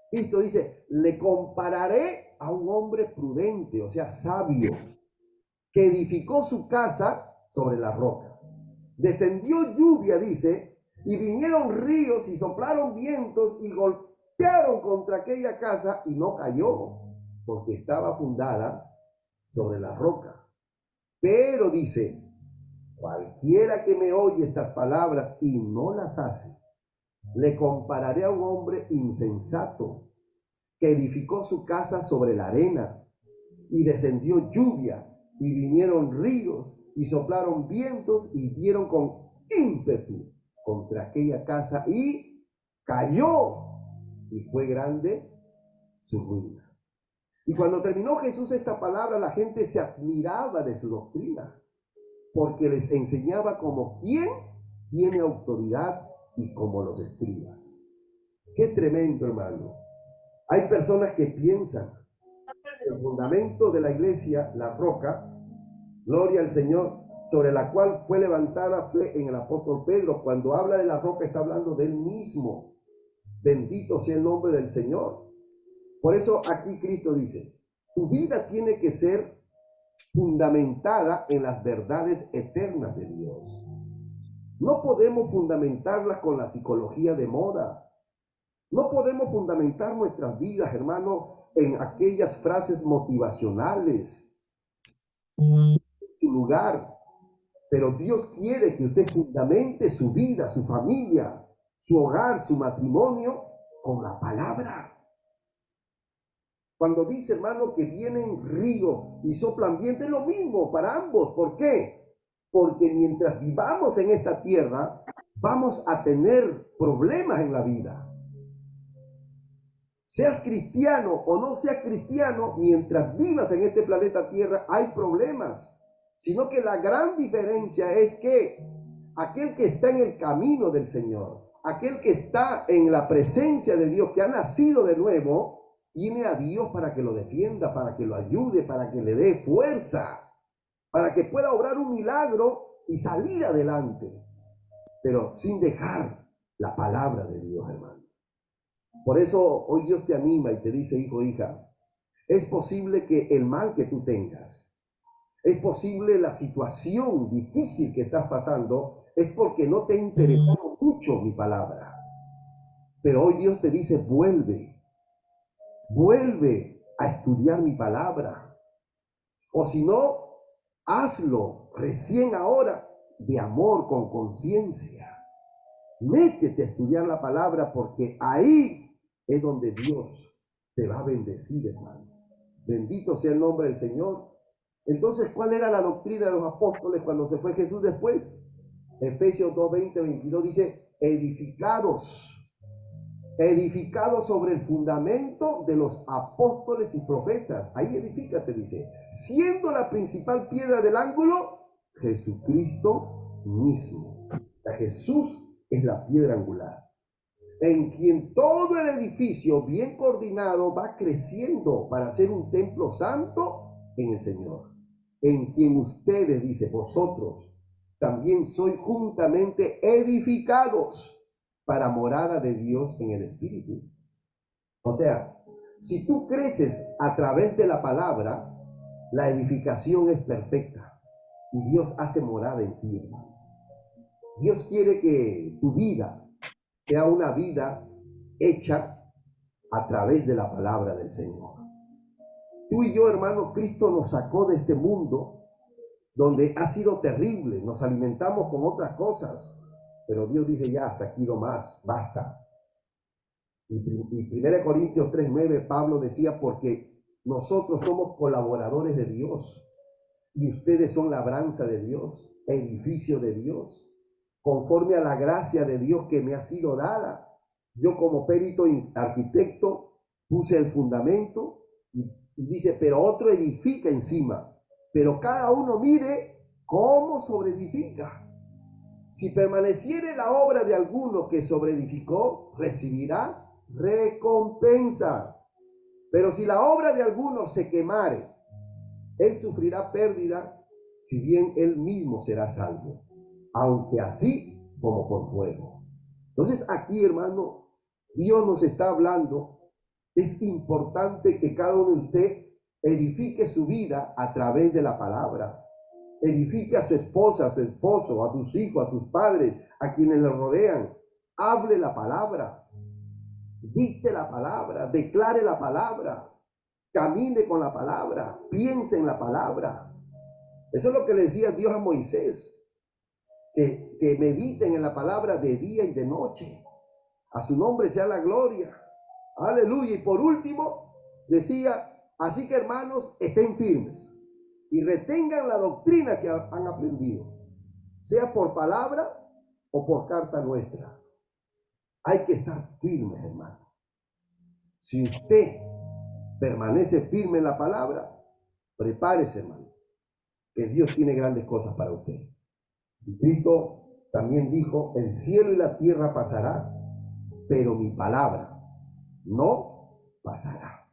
Cristo dice, le compararé a un hombre prudente, o sea, sabio, que edificó su casa sobre la roca. Descendió lluvia, dice, y vinieron ríos y soplaron vientos y golpearon contra aquella casa y no cayó, porque estaba fundada sobre la roca. Pero dice, cualquiera que me oye estas palabras y no las hace, le compararé a un hombre insensato que edificó su casa sobre la arena y descendió lluvia y vinieron ríos y soplaron vientos y dieron con ímpetu contra aquella casa y cayó y fue grande su ruina. Y cuando terminó Jesús esta palabra, la gente se admiraba de su doctrina, porque les enseñaba como quien tiene autoridad y como los escribas. Qué tremendo, hermano. Hay personas que piensan que el fundamento de la iglesia, la roca, gloria al Señor, sobre la cual fue levantada, fue en el apóstol Pedro. Cuando habla de la roca está hablando de él mismo. Bendito sea el nombre del Señor. Por eso aquí Cristo dice, tu vida tiene que ser fundamentada en las verdades eternas de Dios. No podemos fundamentarlas con la psicología de moda. No podemos fundamentar nuestras vidas, hermano, en aquellas frases motivacionales, en su lugar. Pero Dios quiere que usted fundamente su vida, su familia, su hogar, su matrimonio con la palabra. Cuando dice, hermano, que vienen ríos y soplan viento, es lo mismo para ambos. ¿Por qué? Porque mientras vivamos en esta tierra, vamos a tener problemas en la vida. Seas cristiano o no seas cristiano, mientras vivas en este planeta Tierra hay problemas. Sino que la gran diferencia es que aquel que está en el camino del Señor, aquel que está en la presencia de Dios, que ha nacido de nuevo, tiene a Dios para que lo defienda, para que lo ayude, para que le dé fuerza, para que pueda obrar un milagro y salir adelante, pero sin dejar la palabra de Dios, hermano. Por eso hoy Dios te anima y te dice, hijo, hija, es posible que el mal que tú tengas, es posible la situación difícil que estás pasando, es porque no te ha interesado mucho mi palabra. Pero hoy Dios te dice, vuelve a estudiar mi palabra. O si no, hazlo recién ahora de amor, con conciencia. Métete a estudiar la palabra porque ahí es donde Dios te va a bendecir, hermano. Bendito sea el nombre del Señor. Entonces, ¿cuál era la doctrina de los apóstoles cuando se fue Jesús después? Efesios 2, 20, 22 dice, edificados sobre el fundamento de los apóstoles y profetas. Ahí edifícate, dice, siendo la principal piedra del ángulo, Jesucristo mismo. Jesús es la piedra angular, en quien todo el edificio bien coordinado va creciendo para ser un templo santo en el Señor, en quien ustedes, dice, vosotros también sois juntamente edificados para morada de Dios en el Espíritu. O sea, si tú creces a través de la palabra, la edificación es perfecta y Dios hace morada en ti, hermano. Dios quiere que tu vida sea una vida hecha a través de la palabra del Señor. Tú y yo, hermano, Cristo nos sacó de este mundo donde ha sido terrible, nos alimentamos con otras cosas, pero Dios dice ya, hasta aquí no más, basta. Y 1 Corintios 3:9, Pablo decía, porque nosotros somos colaboradores de Dios y ustedes son labranza de Dios, edificio de Dios, conforme a la gracia de Dios que me ha sido dada. Yo como perito arquitecto puse el fundamento y dice, pero otro edifica encima. Pero cada uno mire cómo sobreedifica. Si permaneciere la obra de alguno que sobreedificó, recibirá recompensa. Pero si la obra de alguno se quemare, él sufrirá pérdida, si bien él mismo será salvo, aunque así como por fuego. Entonces aquí, hermano, Dios nos está hablando. Es importante que cada uno de ustedes edifique su vida a través de la palabra. Edifique a su esposa, a su esposo, a sus hijos, a sus padres, a quienes le rodean. Hable la palabra, dicte la palabra, declare la palabra, camine con la palabra, piense en la palabra. Eso es lo que le decía Dios a Moisés, que mediten en la palabra de día y de noche. A su nombre sea la gloria. Aleluya. Y por último, decía, así que hermanos, estén firmes y retengan la doctrina que han aprendido, sea por palabra o por carta nuestra. Hay que estar firmes, hermano. Si usted permanece firme en la palabra, prepárese, hermano, que Dios tiene grandes cosas para usted. Y Cristo también dijo, el cielo y la tierra pasará, pero mi palabra no pasará.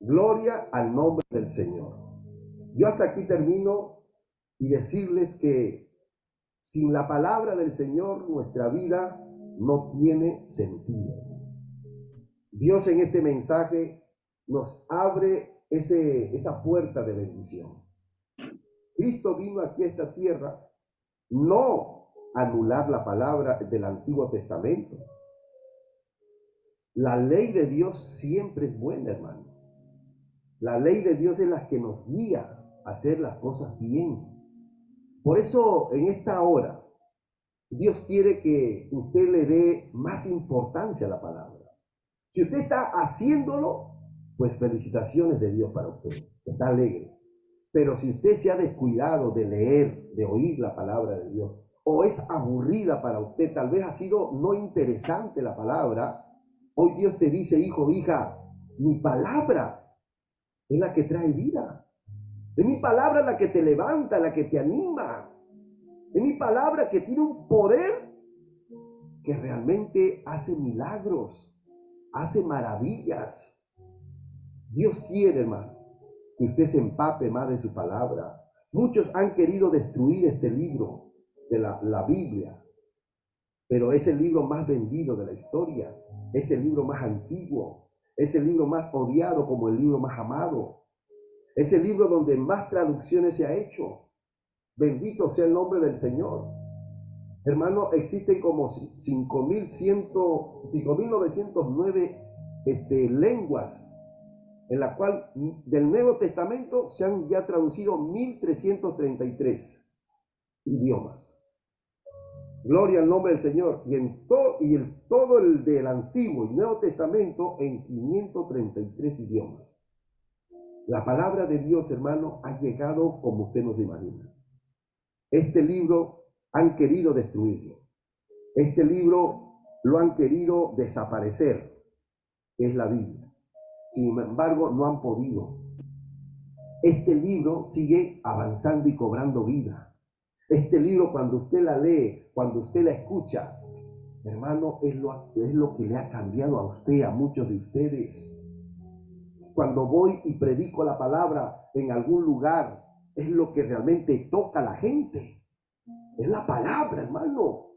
Gloria al nombre del Señor. Yo hasta aquí termino y decirles que sin la palabra del Señor nuestra vida no tiene sentido. Dios en este mensaje nos abre esa puerta de bendición. Cristo vino aquí a esta tierra no a anular la palabra del Antiguo Testamento. La ley de Dios siempre es buena, hermano. La ley de Dios es la que nos guía a hacer las cosas bien. Por eso en esta hora Dios quiere que usted le dé más importancia a la palabra. Si usted está haciéndolo, pues felicitaciones de Dios para usted. Está alegre. Pero si usted se ha descuidado de leer, de oír la palabra de Dios, o es aburrida para usted, tal vez ha sido no interesante la palabra, hoy Dios te dice, hijo, hija, mi palabra es la que trae vida. Es mi palabra la que te levanta, la que te anima. Es mi palabra que tiene un poder que realmente hace milagros, hace maravillas. Dios quiere, hermano, que usted se empape más de su palabra. Muchos han querido destruir este libro de la Biblia, pero es el libro más vendido de la historia, es el libro más antiguo, es el libro más odiado como el libro más amado, es el libro donde más traducciones se ha hecho. Bendito sea el nombre del Señor. Hermano, existen como 5.909 lenguas, en la cual del Nuevo Testamento se han ya traducido 1.333 idiomas. Gloria al nombre del Señor. Y todo el del Antiguo y Nuevo Testamento en 533 idiomas. La palabra de Dios, hermano, ha llegado como usted no se imagina. Este libro han querido destruirlo. Este libro lo han querido desaparecer. Es la Biblia. Sin embargo, no han podido. Este libro sigue avanzando y cobrando vida. Este libro, cuando usted la lee, cuando usted la escucha, hermano, es lo que le ha cambiado a usted, a muchos de ustedes. Cuando voy y predico la palabra en algún lugar, es lo que realmente toca a la gente. Es la palabra, hermano.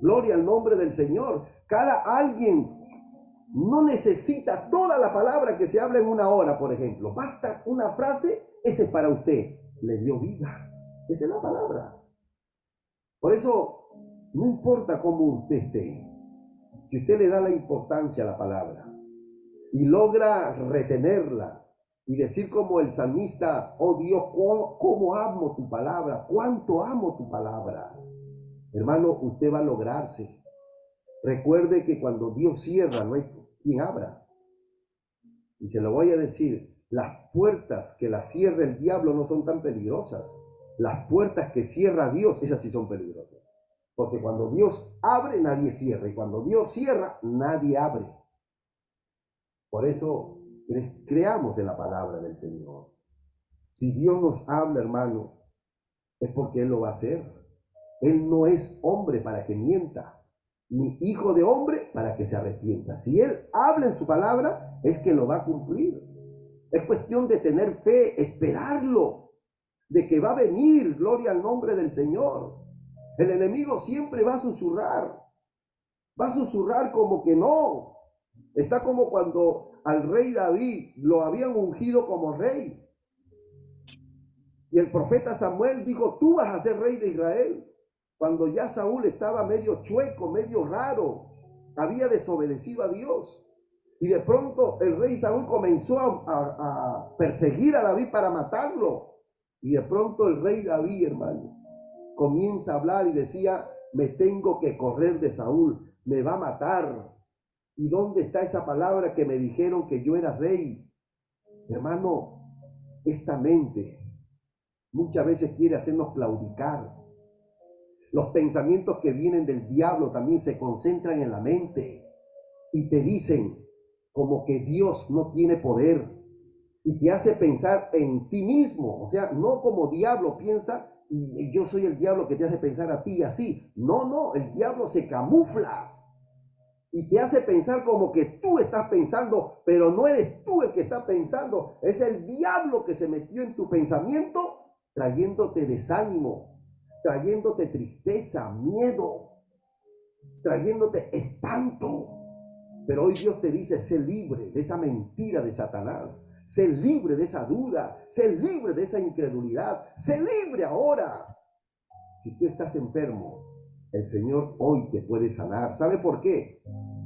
Gloria al nombre del Señor. Cada alguien no necesita toda la palabra que se habla en una hora, por ejemplo. Basta una frase, ese es para usted. Le dio vida. Esa es la palabra. Por eso, no importa cómo usted esté. Si usted le da la importancia a la palabra y logra retenerla y decir como el salmista, oh Dios, cómo amo tu palabra, cuánto amo tu palabra. Hermano, usted va a lograrse. Recuerde que cuando Dios cierra, no hay quien abra. Y se lo voy a decir, las puertas que las cierra el diablo no son tan peligrosas. Las puertas que cierra Dios, esas sí son peligrosas. Porque cuando Dios abre, nadie cierra. Y cuando Dios cierra, nadie abre. Por eso, creamos en la palabra del Señor. Si Dios nos habla, hermano, es porque Él lo va a hacer. Él no es hombre para que mienta, ni hijo de hombre para que se arrepienta. Si Él habla en su palabra, es que lo va a cumplir. Es cuestión de tener fe, esperarlo, de que va a venir, gloria al nombre del Señor. El enemigo siempre va a susurrar como que no. Está como cuando al rey David lo habían ungido como rey. Y el profeta Samuel dijo, tú vas a ser rey de Israel. Cuando ya Saúl estaba medio chueco, medio raro, había desobedecido a Dios. Y de pronto el rey Saúl comenzó a perseguir a David para matarlo. Y de pronto el rey David, hermano, comienza a hablar y decía, me tengo que correr de Saúl, me va a matar. ¿Y dónde está esa palabra que me dijeron que yo era rey? Hermano, esta mente muchas veces quiere hacernos claudicar. Los pensamientos que vienen del diablo también se concentran en la mente y te dicen como que Dios no tiene poder y te hace pensar en ti mismo. O sea, no como diablo piensa y yo soy el diablo que te hace pensar a ti así. No, el diablo se camufla y te hace pensar como que tú estás pensando, pero no eres tú el que está pensando. Es el diablo que se metió en tu pensamiento trayéndote desánimo, trayéndote tristeza, miedo, trayéndote espanto. Pero hoy Dios te dice, sé libre de esa mentira de Satanás, sé libre de esa duda, sé libre de esa incredulidad, sé libre ahora. Si tú estás enfermo, el Señor hoy te puede sanar. ¿Sabe por qué?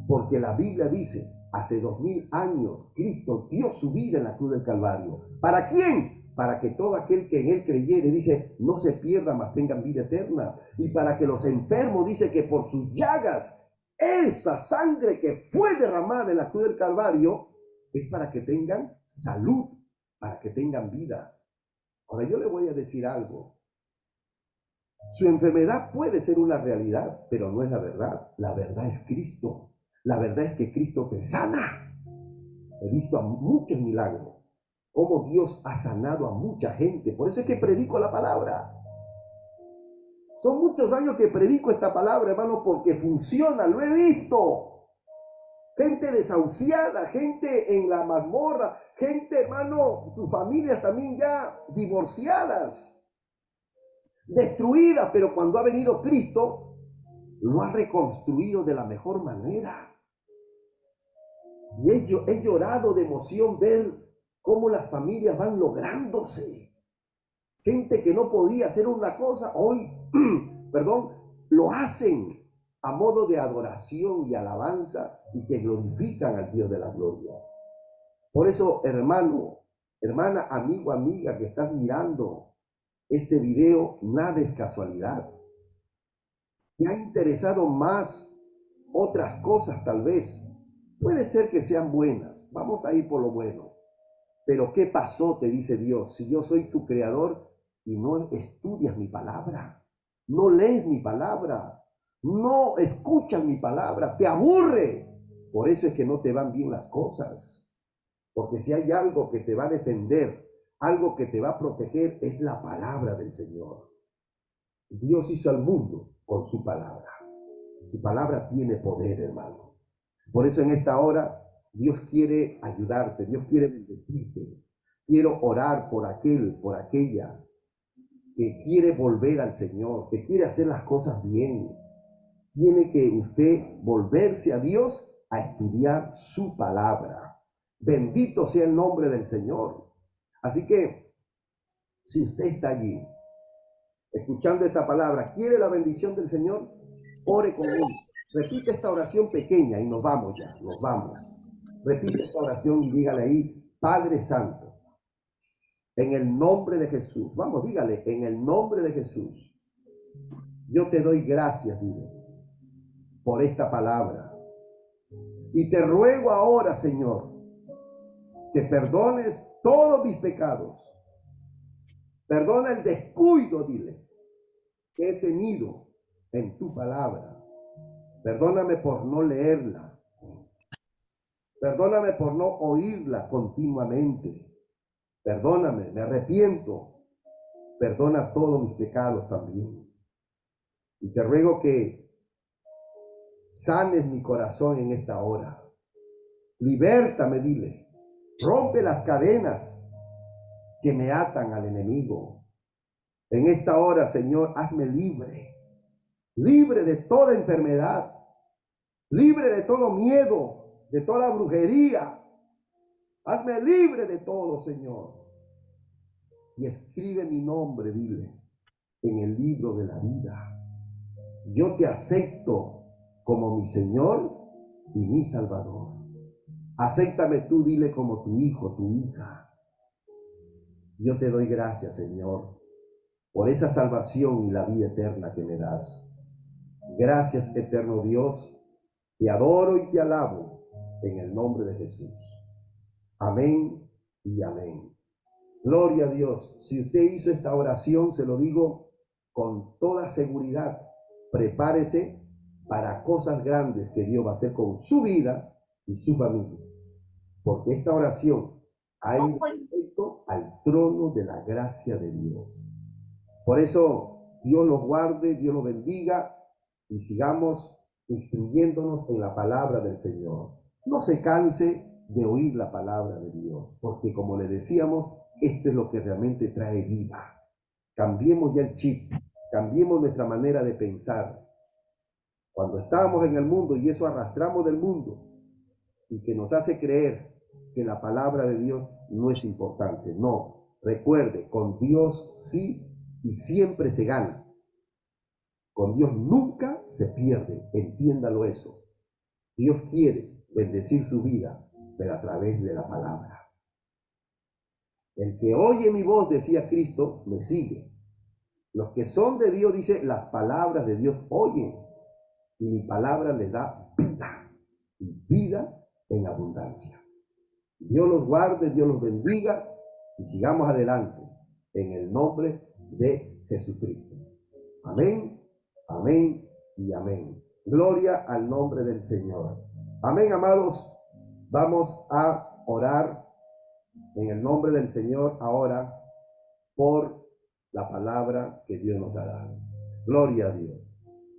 Porque la Biblia dice, hace 2000 años, Cristo dio su vida en la cruz del Calvario. ¿Para quién? Para que todo aquel que en Él creyere, dice, no se pierda, mas tengan vida eterna. Y para que los enfermos, dice que por sus llagas, esa sangre que fue derramada en la cruz del Calvario, es para que tengan salud, para que tengan vida. Ahora yo le voy a decir algo. Su enfermedad puede ser una realidad, pero no es la verdad. La verdad es Cristo. La verdad es que Cristo te sana. He visto a muchos milagros, cómo Dios ha sanado a mucha gente. Por eso es que predico la palabra. Son muchos años que predico esta palabra, hermano, porque funciona, lo he visto. Gente desahuciada, gente en la mazmorra, gente, hermano, sus familias también ya divorciadas, destruidas, pero cuando ha venido Cristo, lo ha reconstruido de la mejor manera. Y he llorado de emoción ver cómo las familias van lográndose. Gente que no podía hacer una cosa, hoy, perdón, lo hacen a modo de adoración y alabanza y que glorifican al Dios de la gloria. Por eso, hermano, hermana, amigo, amiga que estás mirando este video, nada es casualidad. Te ha interesado más otras cosas tal vez. Puede ser que sean buenas. Vamos a ir por lo bueno. Pero ¿qué pasó? Te dice Dios. Si yo soy tu creador y no estudias mi palabra, no lees mi palabra, no escuchas mi palabra, te aburre. Por eso es que no te van bien las cosas. Porque si hay algo que te va a defender, algo que te va a proteger, es la palabra del Señor. Dios hizo al mundo con su palabra. Su palabra tiene poder, hermano. Por eso en esta hora Dios quiere ayudarte, Dios quiere bendecirte. Quiero orar por aquel, por aquella que quiere volver al Señor, que quiere hacer las cosas bien. Tiene que usted volverse a Dios a estudiar su palabra. Bendito sea el nombre del Señor. Así que, si usted está allí, escuchando esta palabra, quiere la bendición del Señor, ore conmigo. Repite esta oración pequeña y nos vamos ya, nos vamos. Repite esta oración y dígale ahí, Padre Santo, en el nombre de Jesús. Vamos, dígale, en el nombre de Jesús. Yo te doy gracias, dile, por esta palabra. Y te ruego ahora, Señor, que perdones todos mis pecados. Perdona el descuido, dile, que he tenido en tu palabra. Perdóname por no leerla. Perdóname por no oírla continuamente. Perdóname, me arrepiento. Perdona todos mis pecados también. Y te ruego que sanes mi corazón en esta hora. Libértame, dile. Rompe las cadenas que me atan al enemigo. En esta hora, Señor, hazme libre. Libre de toda enfermedad. Libre de todo miedo, de toda brujería. Hazme libre de todo, Señor. Y escribe mi nombre, dile, en el libro de la vida. Yo te acepto como mi Señor y mi Salvador. Acéptame tú, dile, como tu hijo, tu hija. Yo te doy gracias, Señor, por esa salvación y la vida eterna que me das. Gracias, eterno Dios. Te adoro y te alabo en el nombre de Jesús. Amén y amén. Gloria a Dios. Si usted hizo esta oración, se lo digo con toda seguridad, prepárese para cosas grandes que Dios va a hacer con su vida y su familia. Porque esta oración ha ido directo al trono de la gracia de Dios. Por eso, Dios los guarde, Dios los bendiga y sigamos instruyéndonos en la palabra del Señor. No se canse de oír la palabra de Dios, porque como le decíamos, esto es lo que realmente trae vida. Cambiemos ya el chip, cambiemos nuestra manera de pensar. Cuando estábamos en el mundo y eso arrastramos del mundo, y que nos hace creer que la palabra de Dios no es importante. No, recuerde, con Dios sí y siempre se gana. Con Dios nunca se pierde, entiéndalo eso. Dios quiere bendecir su vida, pero a través de la palabra. El que oye mi voz, decía Cristo, me sigue. Los que son de Dios, dice, las palabras de Dios oyen, y mi palabra les da vida, y vida en abundancia. Dios los guarde, Dios los bendiga, y sigamos adelante en el nombre de Jesucristo. Amén, amén y amén. Gloria al nombre del Señor. Amén, amados. Vamos a orar en el nombre del Señor ahora por la palabra que Dios nos ha dado. Gloria a Dios.